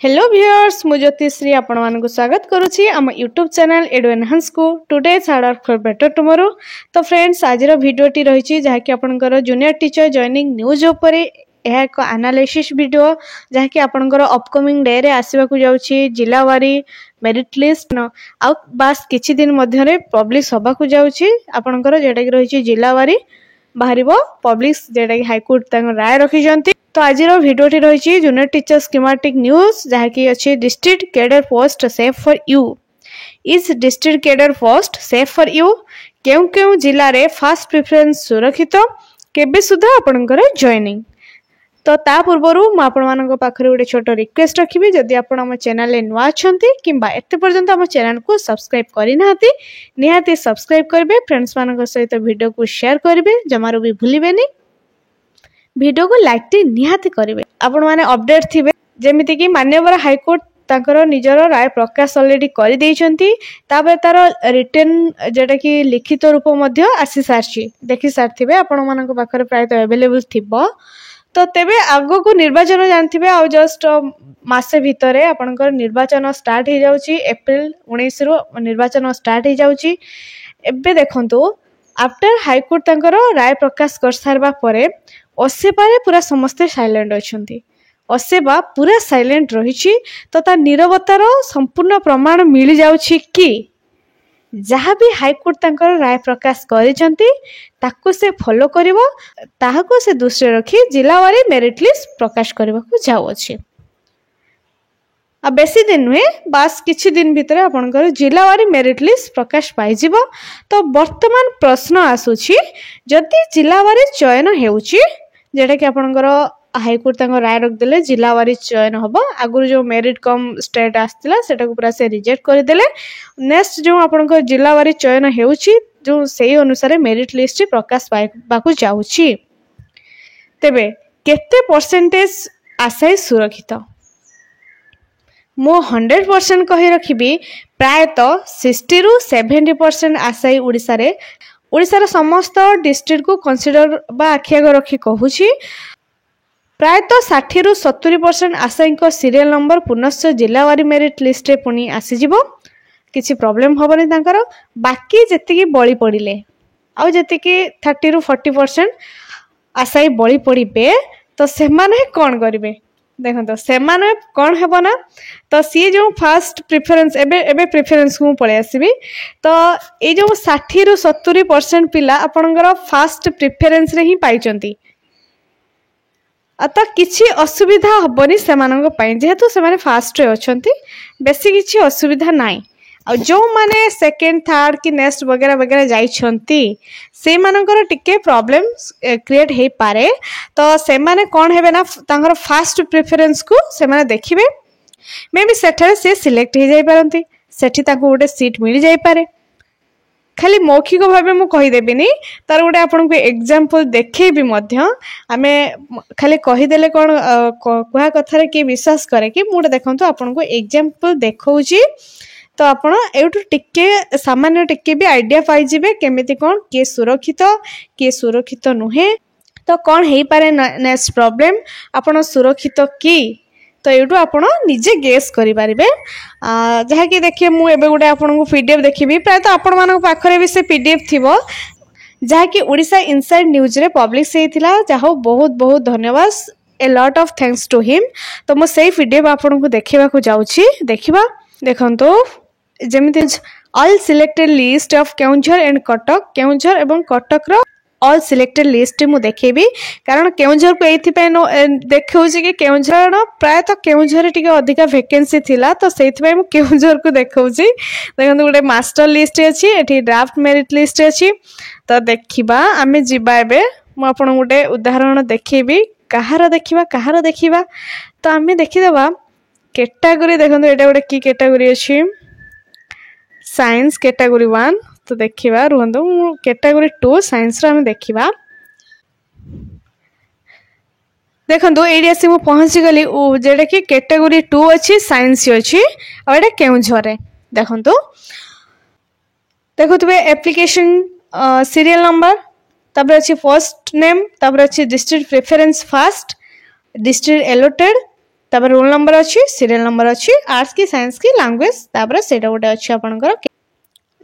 Hello viewers मु ज्योतिश्री आपण मानक स्वागत करुछि आम यूट्यूब चैनल एडु एनहांस को today hard work for better tomorrow. तो फ्रेंड्स आज भिडियोटी रही जहाँकि आपंकर जूनियर टीचर जॉइनिंग न्यूज उपरे यह एक एनालिसिस वीडियो जहाँकि आपंकर अपकमिंग डे रे आसवा जाउछि जिलावारी मेरिट लिस्ट आ बास किछि दिन मध्यरे पब्लिश होबा को जाउछि आपंकर जेटा कि रही जिलावारी बाहरिबो पब्लिश जेटा कि हाईकोर्ट तांकर राय रखिजंती। तो आज भिडियोटी रही जूनियर टीचर स्कीमेटिक न्यूज जहाँकि अच्छी district cadre post safe for you. Is district cadre post safe for you क्यों क्यों जिले में फास्ट प्रिफरेंस सुरक्षित केबे सुधा आपणकर जॉइनिंग। तो ता पूर्वर मुझे पाखे गोटे छोट रिक्वेस्ट रखी जदि आप चैनल नुआ अच्छा कि एत पर्यंत आम चैनल को सब्सक्राइब करना निहाती सब्सक्राइब करेंगे फ्रेंड्स मान सहित वीडियो को शेयर करेंगे जमारू भी भूलें वीडियो को लाइक टी निहाती करेंगे आपण माने अपडेट थिबे जेमिति कि माननीय हाईकोर्ट तांकर निजर राय प्रकाश ऑलरेडी कर देइछंती ताबे तार रिटन जेटा कि लिखित रूप मध्ये आसी सारछि देखि सारथिबे आपण मानक पाखरे प्राय तो अवेलेबल थिबो। तो तेबे आगो को निर्वाचन जानथिबे आ जस्ट मासे भितरे आपनकर निर्वाचन स्टार्ट हो जाउछि अप्रैल 19 रु निर्वाचन स्टार्ट हो जाउछि। एबे देखंतु आफ्टर हाईकोर्ट तांकर राय प्रकाश कर सारबा परे असेबारे पूरा समस्ते साइलेंट अछंती असेबा पूरा साइलेंट रही तो ता नीरवतार संपूर्ण प्रमाण मिल जाउछि कि जहाँ भी हाईकोर्ट तांकर राय प्रकाश करिसंती ताको से फॉलो करिवो ताहाको से दूसरे रखी जिलावारी मेरिट लिस्ट प्रकाश करबा को जाउ अछि। आ बेसी दिन नुहे बास किछि दिन भितर आपनकर जिलावारी मेरिट लिस्ट प्रकाश पाई जिवो। तो वर्तमान प्रश्न आसुछि जदि जिलावारी चयन हेउछि जेटा कि आपनकर हाईकोर्ट तांको राय रख देले जिलावारी चयन होबो आगुर जो मेरिट कम स्टेट आस्तिला सेटा को पूरा से रिजेक्ट कर देले नेक्स्ट जो आपनकर जिलावारी चयन हेउछि जो सेही अनुसार मेरिट लिस्ट प्रकाश पाइबा को जाउछि। तेबे केते परसेंटेज आशाई सुरक्षित मो 100% कहि रखिबी प्रायतः 60 रु 70% आशाई ओडिसा समस्त डिस्ट्रिक्ट को कंसीडर बा आखियाग रखी कहूछि प्रायतः 60 रु 70% आशाई सीरियल नंबर पुनश्च जिलावारी मेरिट लिस्ट रे पुनी आसीजिवो किछि प्रॉब्लम होबनी तांकर बाकी जेतिकी बळी पडिले आ जेतिकी 30 रु 40% आशाई बळी पडिबे तो से माने कोन करिवे देखो से माने कौन हेबो ना तो सी जो फास्ट प्रिफरेंस एबे प्रिफरेंस को पळे आसीबी तो ए जो 60 रु 70% पिला आपनकर फास्ट प्रिफरेंस रे ही पाइचंती अत किछि असुविधा हबनी से मानक पई जेहेतु से माने फास्ट रे अछंती बेसी किछि असुविधा नाही आ जो माने सेकंड थर्ड की नेक्स्ट वगैरह वगैरह जाई छंती से मानकर टिके प्रॉब्लम क्रिएट हे पारे तो से माने कोन हेबे ना तांगर फास्ट प्रेफरेंस को से माने देखिबे मे बी सेठरे से सिलेक्ट हे जाई पारंती सेठी ताको गोटे सीट मिल जाई पारे खाली मौखिक भाव मु कहि देबिनी तार गोटे आपन को एग्जांपल देखेबी मध्य आमे खाली कहि देले कोन कुहा कथा रे के विश्वास करे कि मुडे देखंतु आपन को एग्जांपल देखौची तो आपण एठु टिके सामान्य टिके भी आइडिया पाई जिवे केमिति कोन के सुरक्षित नुहे तो कोन हेई पारे नेक्स्ट प्रॉब्लम आपण सुरक्षित की तो एठु आपण निजे गेस करि पारिबे जहा कि देखिए मु एबे गुडे आपण को पीडीएफ देखिबी प्राय तो आपण मानक पाखरे भी से पीडीएफ थिबो जहा कि ओडिसा इनसाइड न्यूज रे पब्लिश हेतिला जाहो बहुत बहुत धन्यवाद a lot of thanks to him. तो मो सेही पीडीएफ आपण को देखिबा को जाउछि देखिबा देखंतो जेमिति all selected list of Keonjhar and Cuttack Keonjhar एवं कटक रो ऑल सिलेक्टेड लिस्ट मु देखेबी कारण केउंझर को एथि पे देखौछि कि केउंझर न प्राय तो केउंझर टिके अधिका वैकेंसी थिला तो सेथि पे मु केउंझर को देखौछि देखंतु गोटे मास्टर लिस्ट अछि एठी ड्राफ्ट मेरिट लिस्ट अछि तो देखिबा आमे जिबा एबे मु आपन गोटे उदाहरण देखेबी कहार देखिबा तो आमे देखिदबा कैटेगरी देखंतु एटा गोटे की कैटेगरी अछि साइंस कैटेगरी 1 तो देखिबा रुहंतु कैटेगरी 2 साइंस रा हम देखिबा देखंतु एडी आसी मु पहुंची गली जेडा कि कैटेगरी 2 अछि साइंस अछि आ एटा केउंझर रे देखुतबे एप्लीकेशन सीरियल नंबर तबरे अछि फर्स्ट नेम तबरे अछि district preference fast district allotted तापर रोल नंबर अच्छी सीरियल नंबर अच्छी आर्ट्स की साइंस की लैंग्वेज तापर सेटा गोटे अच्छी आपनकर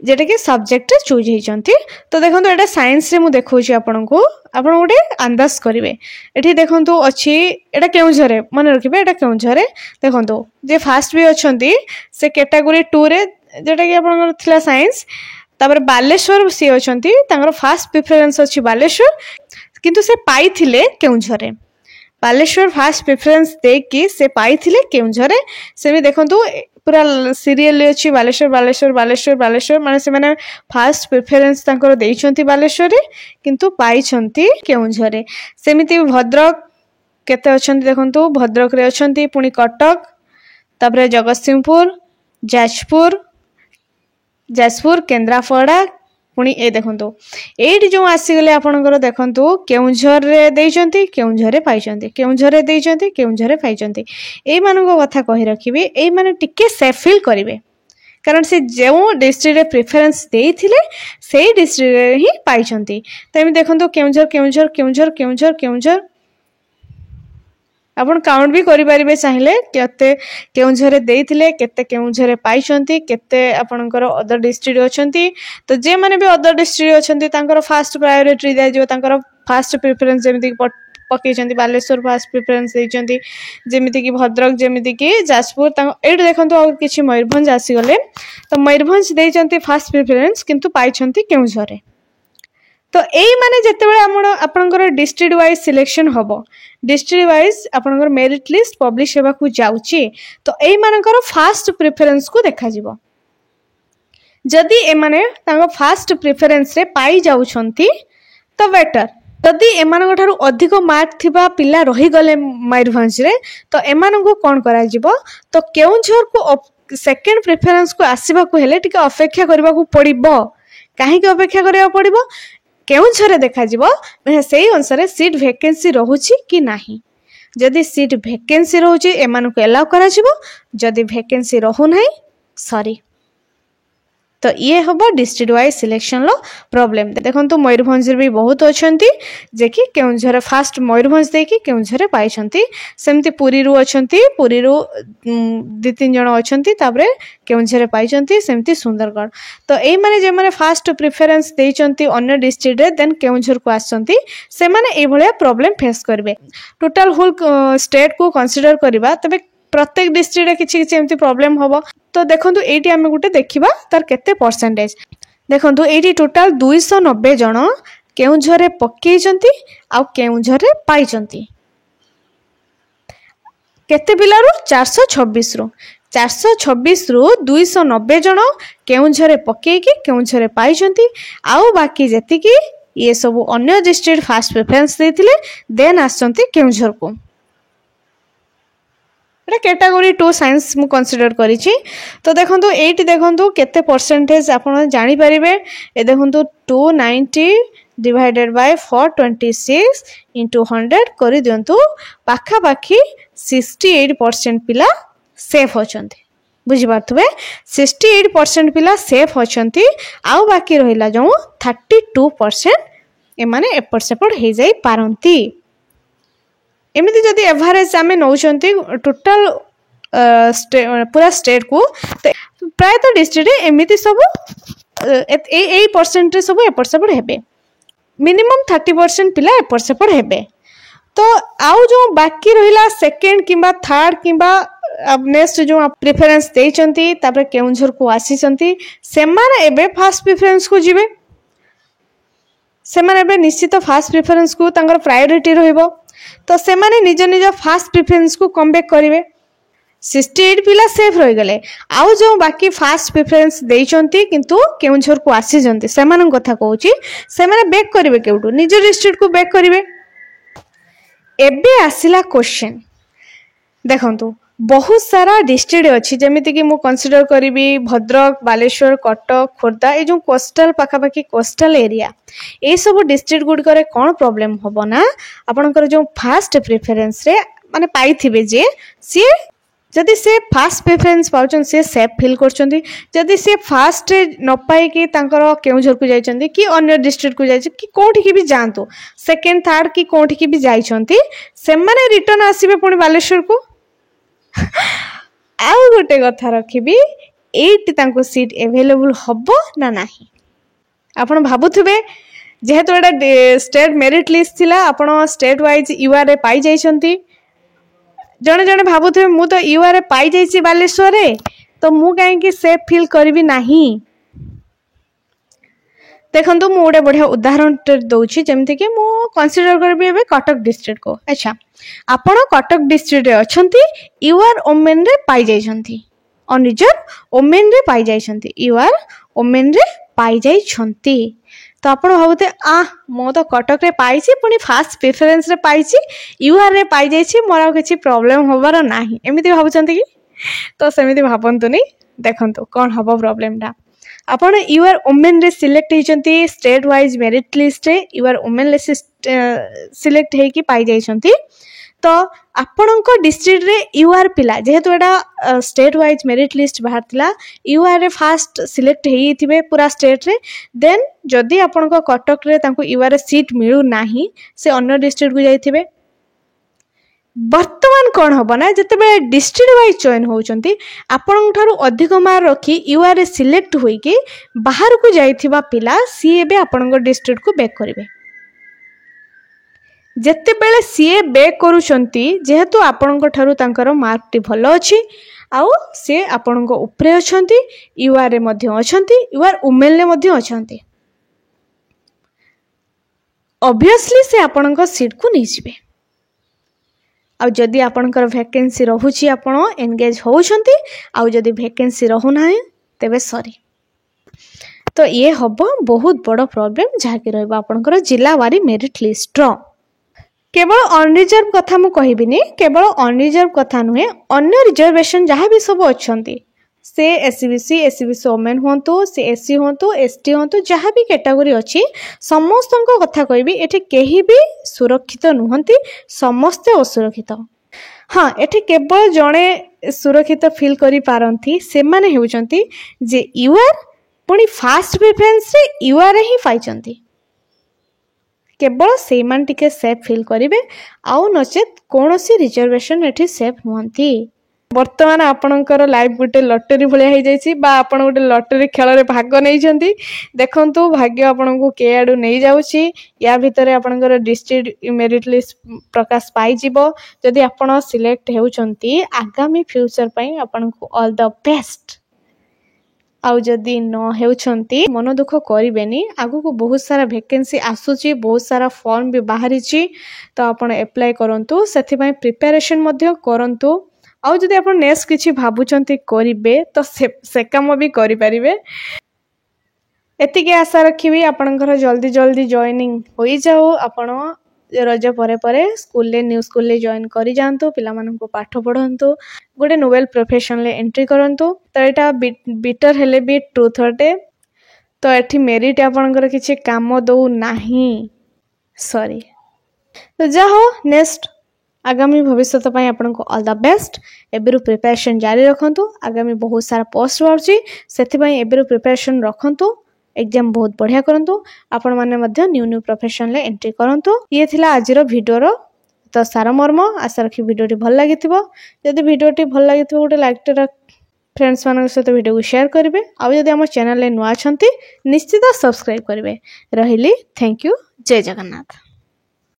जेटा कि सब्जेक्ट चूज होती। तो देखो ये साइंस रे मु देखौछि आपन को आपन गोटे अंदाज करेंगे ये देखो अच्छी एटा केउझरे मन रखिए एटा केउझरे देखो जे फास्ट भी अच्छा से कैटेगोरी 2 रे जेटा कि आपन थिला साइंस तापर बालेश्वर सी अच्छा फास्ट प्रिफरेन्स अच्छी बालेश्वर किंतु से पाइथिले केउझरे बालेश्वर फास्ट प्रिफरेन्स देकी से पाइथिले केउझरे से भी देखंतु पूरा सीरियल अच्छी बालेश्वर बालेश्वर बालेश्वर बालेश्वर माने से माने फास्ट प्रिफरेन्स तांकर देइछंती बालेश्वर रे किंतु पाइछंती केउझरे सेमिति भद्रक केते अछंती देखंतु भद्रक रे अछंती पुनी कटक तापरे जगतसिंहपुर जाजपुर केन्द्रापड़ा पुणी ए देखंतु एठी जो आसीगले आपनकर देखंतु केउझर रे देइचंती केउझरे पाइचंती केउझरे देइचंती केउझरे पाइचंती ए मानको कथा कहि रखिबे ए माने टिके सेफ फील करिवे कारण से जो डिस्ट्रिक्ट रे प्रेफरेंस देइथिले सेही डिस्ट्रिक्ट रे ही पाइचंती तमे देखंतु केउझर केउझर केउझर केउझर केउझर आपण काउंट भी करि परिबे चाहिले केते केउझरे देइथिले केते केउझरे पाइछंती केते आपनकर अदर डिस्ट्रिक्ट अछंती तो जे माने भी अदर डिस्ट्रिक्ट अछंती तांकर फास्ट प्रायोरिटी दे जो तांकर फास्ट प्रेफरेंस जेमिति पकेइछंती बालेश्वर फास्ट प्रेफरेंस देइछंती जेमिति कि भद्रक जेमिति कि जाजपुर एठी देखंतु और किछि मयूरभंज आसी गले तो मयूरभंज देइछंती फास्ट प्रेफरेंस किंतु पाइछंती केउझरे तो एई माने जेतेबेले आपनकर डिस्ट्रिक्ट वाइज सिलेक्शन हबो डिस्ट्रिक्ट वाइज आपनकर मेरिट लिस्ट पब्लिश हेबा को जाउची तो एई मानकर फास्ट प्रेफरेंस को देखा जिवो जदि ए माने तांको फास्ट प्रेफरेंस रे पाई जाउछंती तो बेटर जदि एमानक ठारू अधिक मार्क थिबा पिला रही गले मयूरभंज रे तो एमानक कोन करा जिवो तो केउझर को सेकंड प्रेफरेंस को आसीबा को हेले टिके अपेक्षा करबा को पड़िबो काहे के अपेक्षा करबा पड़िबो केउझरे देखा जिवो सेही अनुसार सीट वैकेंसी रहुची कि नाही जदि सीट वैकेंसी रहुची एमानक एलाउ करा जिवो जदि वैकेंसी रहु नाही सॉरी तो ये हम डिस्ट्रिक्ट वाइज सिलेक्शन लो प्रॉब्लम देखो मयूरभंज भी बहुत अच्छा जे कि केउझर फास्ट मयूरभंज देखी केउझर पाई सेमती पुरी रु अच्छा पुरी रु 2-3 जन अच्छा केउझर पाई सेमती सुंदरगढ़ तो यही माने जे माने फास्ट प्रिफरेंस देइचंती अन्य डिस्ट्रिक्ट रे देन केउझर को आसंती से माने ए भलिया प्रॉब्लम फेस करबे टोटल होल स्टेट को कंसीडर करबा तबे प्रत्येक डिस्ट्रिक्ट रे किछि किछि एमती प्रॉब्लम होबो तो देखंतु एटी आमे गुटे देखिबा तार केते परसेंटेज देखंतु एटी टोटल 290 जन केउझरे पक्केइचंती आ केउझरे पाइचंती केते पिलारु 426 रु 290 जन केउझरे पक्केइकी केउझरे पाइचंती आ बाकी जेति की ये सब अन्य डिस्ट्रिक्ट फास्ट प्रेफरेंस देथिले देन आसंती केउझर को कैटेगोरी 2 साइंस मु कंसीडर करिछि तो देखंतु एटी देखंतु केते परसेंटेज आपण जानि परिबे ए देखंतु 290 डिवाइडेड बाय 426 into 100 करि दियंतु पाखा पाखी 68% पिला सेफ होचंती बुझि पाथबे 68% पिला सेफ होचंती आ बाकी रहिला जो 32% ए माने एपट सेपट हे जाई पारंती एमती जदि एवरेज आम नौचंती टोटल पूरा स्टेट को प्रायतः डिस्ट्रिक्ट एमती सब ए परसेंट सब एपट सेपट हेबे मिनिमम 30% पिला एपट सेपट हेबे तो आउ जो बाकी रहिला सेकंड किंबा थर्ड किंबा नेक्स्ट जो प्रेफरेंस देइचंती तापर केउझर को आसीचंती सेमाने एबे फास्ट प्रेफरेंस को जिवे सेमाने एबे निश्चित फास्ट प्रेफरेंस को तांगर प्रायोरिटी रहइबो तो से माने निज निज फास्ट प्रेफरेंस को कम बैक करेंगे 68 पिला सेफ रही गले आउ जो बाकी फास्ट प्रेफरेंस देइचंती किंतु केउझर को आसीचंती से मानन कथा कहूची से माने बैक करिवे केउटू निज डिस्ट्रिक्ट को बैक करिवे एबे आसिला क्वेश्चन देखंतु बहुत सारा डिस्ट्रिक्ट अच्छी जमीती कि मु कंसीडर करी भद्रक बालेश्वर कटक खोर्धा ये जो कोस्टल पाखापाखि कोस्टल एरिया ये सब डिस्ट्रिक्ट गुड़िक कौन प्रॉब्लम हम ना आपनकर जो फास्ट प्रेफरेंस रे माने पाइथिबे जे सी जदि से फास्ट प्रेफरेंस पाउछन से सेफ फील करछंती जदि से फास्ट न पाई कि तांकर केउझर को जाइछंती कि अन्य डिस्ट्रिक्ट को जाइछ कि कोठी की भी जानतो सेकंड थर्ड कि कोठी की भी जाइछंती से माने रिटर्न आसीबे पुनी बालेश्वर को गोटे कथा रखी एटी तांको सीट एवेलेबल हबो ना नाही आपण भाबुथिबे जेहेतु एटा स्टेट मेरिट लिस्ट थिला आपण स्टेट वाइज यूआर रे पाई जाइछंती जणे जणे भाबुथिबे मु तो यूआर रे पाई जाइछि बालेश्वर रे तो मु काहे कि सेफ फील करबी नाही देखंतु मु गोटे बढ़िया उदाहरण दउछि जेमति कि मु कंसीडर करबी एबे कटक डिस्ट्रिक्ट को अच्छा आपण कटक डिस्ट्रिक्ट रे अछंती यूआर ओमेन रे पाई जाइछंती अनरिजर्व ओमेन रे पाई जाइछंती यूआर ओमेन रे पाई जाइछंती तो आपण भाबुते मो तो कटक रे पाइछि पुनी फास्ट प्रेफरेंस रे पाइछि यूआर रे पाई जाइछि मोर किछि प्रॉब्लम होबार नाही एमिति भाबुचंती कि तो सेमिति भाबंतुनी देखंतु कोन हबो प्रॉब्लम डा आपण यूआर ओमेन रे सिलेक्ट हेचंती स्टेट वाइज मेरिट लिस्ट रे यूआर ओमेन ले सिलेक्ट हे कि पाई जाइछंती तो आपणको डिस्ट्रिक्ट रे यूआर पिला जेहेतु एटा स्टेट वाइज मेरिट लिस्ट बाहरतिला यूआर रे फास्ट सिलेक्ट हेइथिबे पूरा स्टेट रे देन जदी आपणको कटक रे तांको यूआर रे सीट मिलु नाही से अन्य डिस्ट्रिक्ट को जाइथिबे वर्तमान कौन हम ना जिते डिस्ट्रिक्ट वाइज चयन होती आपण ठारू अधिक मार्क रखी यूआर रे सिलेक्ट होइके बाहर को जाइथिबा पिला सी एबे आपण डिस्ट्रिक्ट को बैक करिवे जेते बेले सीए बैक करूछंती जेहेतु आपण ठारू तांकर मार्क टी भलो अछि आउ से आपण उपरे अछंती यूआर रे मध्ये अछंती यूआर उमेन ले मध्ये अछंती ऑब्वियसली से आपण सीट को नहीं जिवे आउ जदि आपणकर वैकेंसी रहुछि आपण एंगेज होउछंती आउ जदि वैकेंसी रहु नाही तेबे सॉरी तो ये हबो बहुत बड़ प्रॉब्लम जहा कि रहबा आपणकर जिला वारी मेरिट लिस्ट रो केवल अनरिजर्व कथा मु कहिबिनी केवल अनरिजर्व कथा नुहे अन्य रिजर्वेशन जहा भी सब अछंती से एससीबीसी ओमेन होंतु से एससी होंतु एसटी होंतु जहा भी कैटेगरी अछि समस्त कथा कहबी एठी केही भी सुरक्षित नुहंती समस्ते असुरक्षित हाँ एठी केवल जणे सुरक्षित फील करि पारंती से माने हेउचंती जे यूआर पुनी फास्ट प्रेफरेंस रे यूआर ही पाइचंती केवल से मान टिके सेफ फील करिवे आउ नचेत कोनोसी रिजर्वेशन एठी सेफ नुहंती वर्तमान आपणकर लाइफ गोटे लटरी भलिया हो जाइछि बा आपण गोटे लटरी खेल रे भाग नै छंती देखंतु भाग्य आपणको के आडू नै जाउछि या भितरे आपणकर डिस्ट्रिक्ट मेरिट लिस्ट प्रकाश पाई जिवो जदि आपण सिलेक्ट हेउचंती आगामी फ्यूचर पई आपणको ऑल द बेस्ट आउ जदि न हेउचंती मन दुख करिवेनी आगु को बहुत सारा वैकेंसी आसुची बहुत सारा फॉर्म भी बाहरिची तो आपण अप्लाई करंतु सेथि पई प्रिपरेशन मध्ये करंतु आउ जदि आपण नेक्स्ट किछि भाबुचंती करिवे तो से काम भी करि परिबे एतिके आशा रखिबी आपणकर जल्दी जल्दी जॉइनिंग होई जाऊ आपण रज परे परे स्कूल ले न्यू स्कूल ले जॉइन करि जानतु पिला मानन को पाठ पढंतु गोटे नोबेल प्रोफेशन ले एंट्री करंतु तो एटा बिटर हेले भी ट्रुथ हटे तो एठी मेरिट आपणकर किछि काम दउ नाही सॉरी तो जा हो नेक्स्ट आगामी भविष्य पई आपनको ऑल द बेस्ट एबेरु प्रिपरेशन जारी रखंतु आगामी बहुत सारा पोस्ट बाउची सेथि पई एबेरु प्रिपरेशन रखंतु एग्जाम बहुत बढ़िया करंतु आपण माने मध्य न्यू न्यू प्रोफेशन ले एंट्री करंतु ये थिला आजिरो वीडियो रो तो सारा मर्म आशा रखी वीडियोटी भल लागिथिबो जदि वीडियोटी भल लागिथिबो गोटे लाइक टे फ्रेंड्स मान सहित वीडियो को शेयर करेंगे आउ जदि आम चैनल नुआ निश्चित सब्सक्राइब करेंगे रही थैंक यू जय जगन्नाथ।